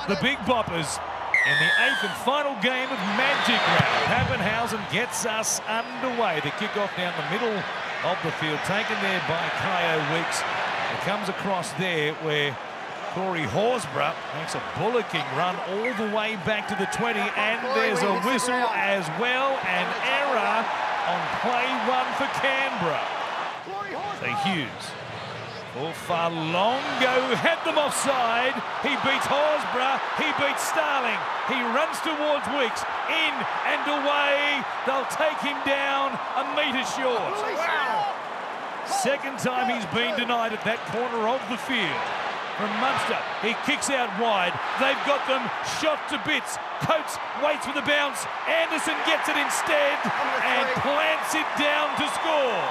the big boppers in the 8th and final game of Magic Round. Pappenhausen gets us underway. The kickoff down the middle of the field, taken there by Kyo Weeks. It comes across there where Corey Horsburgh makes a bullocking run all the way back to the 20, and there's a whistle as well. An error on play 1 for Canberra. So Hughes for Farlongo had them offside. He beats Horsburgh, he beats Starling. He runs towards Weeks, in and away. They'll take him down a metre short. Second time he's been denied at that corner of the field. From Munster, he kicks out wide. They've got them shot to bits. Coates waits for the bounce. Anderson gets it instead and plants it down to score.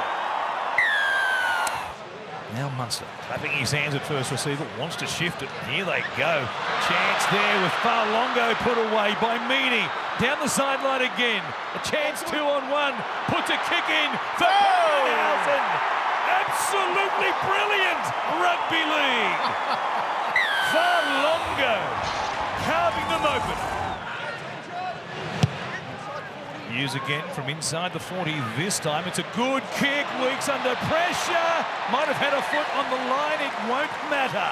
Now Munster clapping his hands at first receiver, wants to shift it. Here they go. Chance there with Farlongo put away by Meany. Down the sideline again. A chance 2-on-1. Puts a kick in for Pappenhausen. Absolutely brilliant rugby league. Farlongo carving them open. Hughes again from inside the 40 this time. It's a good kick. Weeks under pressure. Might have had a foot on the line. It won't matter.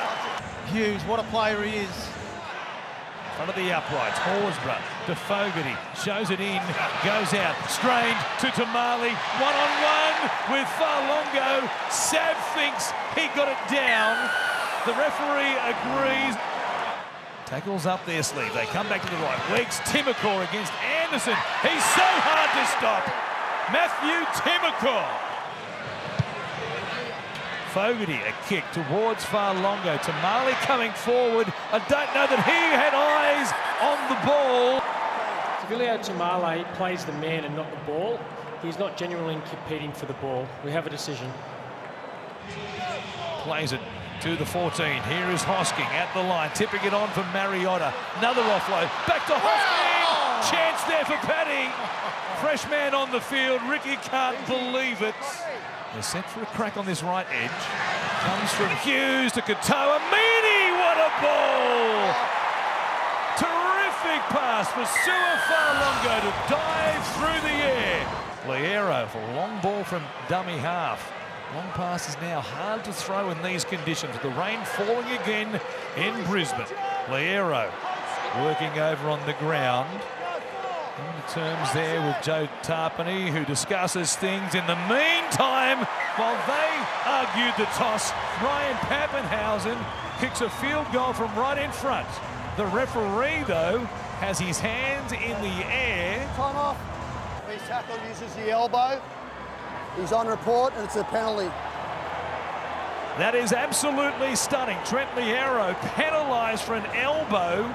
Hughes, what a player he is. Front of the uprights. Horsburgh to Fogarty. Shows it in. Goes out. Strained to Tamale. One-on-one with Farlongo. Sav thinks he got it down. The referee agrees. Tackles up their sleeve. They come back to the right. Weeks, Timokor against Anderson. He's so hard to stop. Matthew Timokor. Fogarty, a kick towards Farlongo. Tamale coming forward. I don't know that he had eyes on the ball. Villiers Tamale plays the man and not the ball. He's not genuinely competing for the ball. We have a decision. Plays it to the 14. Here is Hosking at the line, tipping it on for Mariotta. Another offload. Back to Hosking. Chance there for Paddy. Fresh man on the field. Ricky can't believe it. They're set for a crack on this right edge. Comes from Hughes to Katoa. Meany, what a ball! Terrific pass for Sua Farlongo to dive through the air. Liero for a long ball from dummy half. Long pass is now hard to throw in these conditions. The rain falling again in Brisbane. Liero working over on the ground. In the terms there with Joe Tarpany, who discusses things. In the meantime, while they argued the toss, Ryan Pappenhausen kicks a field goal from right in front. The referee, though, has his hands in the air. Time off. His tackle uses the elbow. He's on report, and it's a penalty. That is absolutely stunning. Trent Liero penalised for an elbow.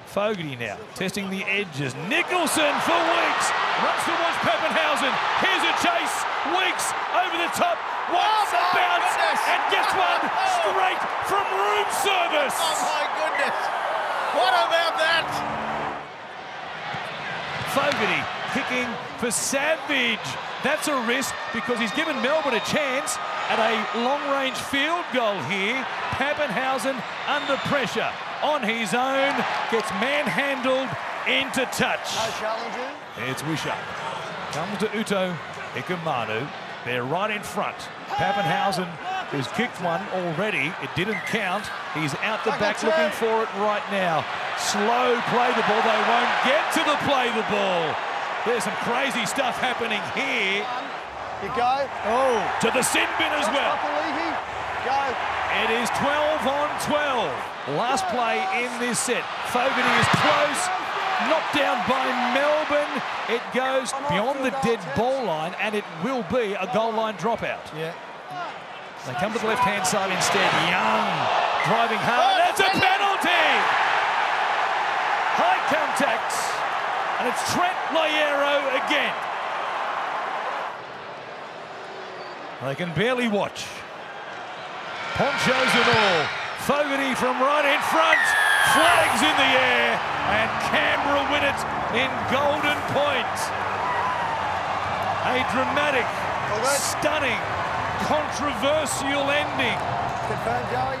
Fogarty now testing the edges. Nicholson for Weeks. Runs towards Pappenhausen. Here's a chase. Weeks over the top. Wants a bounce. And gets one straight from room service. Oh my goodness. What about that? Fogarty kicking for Savage. That's a risk because he's given Melbourne a chance at a long-range field goal here. Pappenhausen under pressure. On his own, gets manhandled into touch. No challenges. It's Wishart. Comes to Uto Ikamanu. They're right in front. Pappenhausen has kicked one already. It didn't count. He's out the back looking for it right now. Slow play the ball. They won't get to the play the ball. There's some crazy stuff happening here. You go. Oh, to the sin bin as well. Go. It is 12 on 12. Last play in this set. Fogarty is close. Knocked down by Melbourne. It goes beyond the dead ball line, and it will be a goal line dropout. Yeah. They come to the left-hand side instead. Young driving hard. That's a penalty! High contact. And it's Trent Liero again. They can barely watch. Ponchos and all. Fogarty from right in front. Flags in the air. And Canberra win it in Golden Point. A dramatic, stunning, controversial ending. Confirmed, Joey.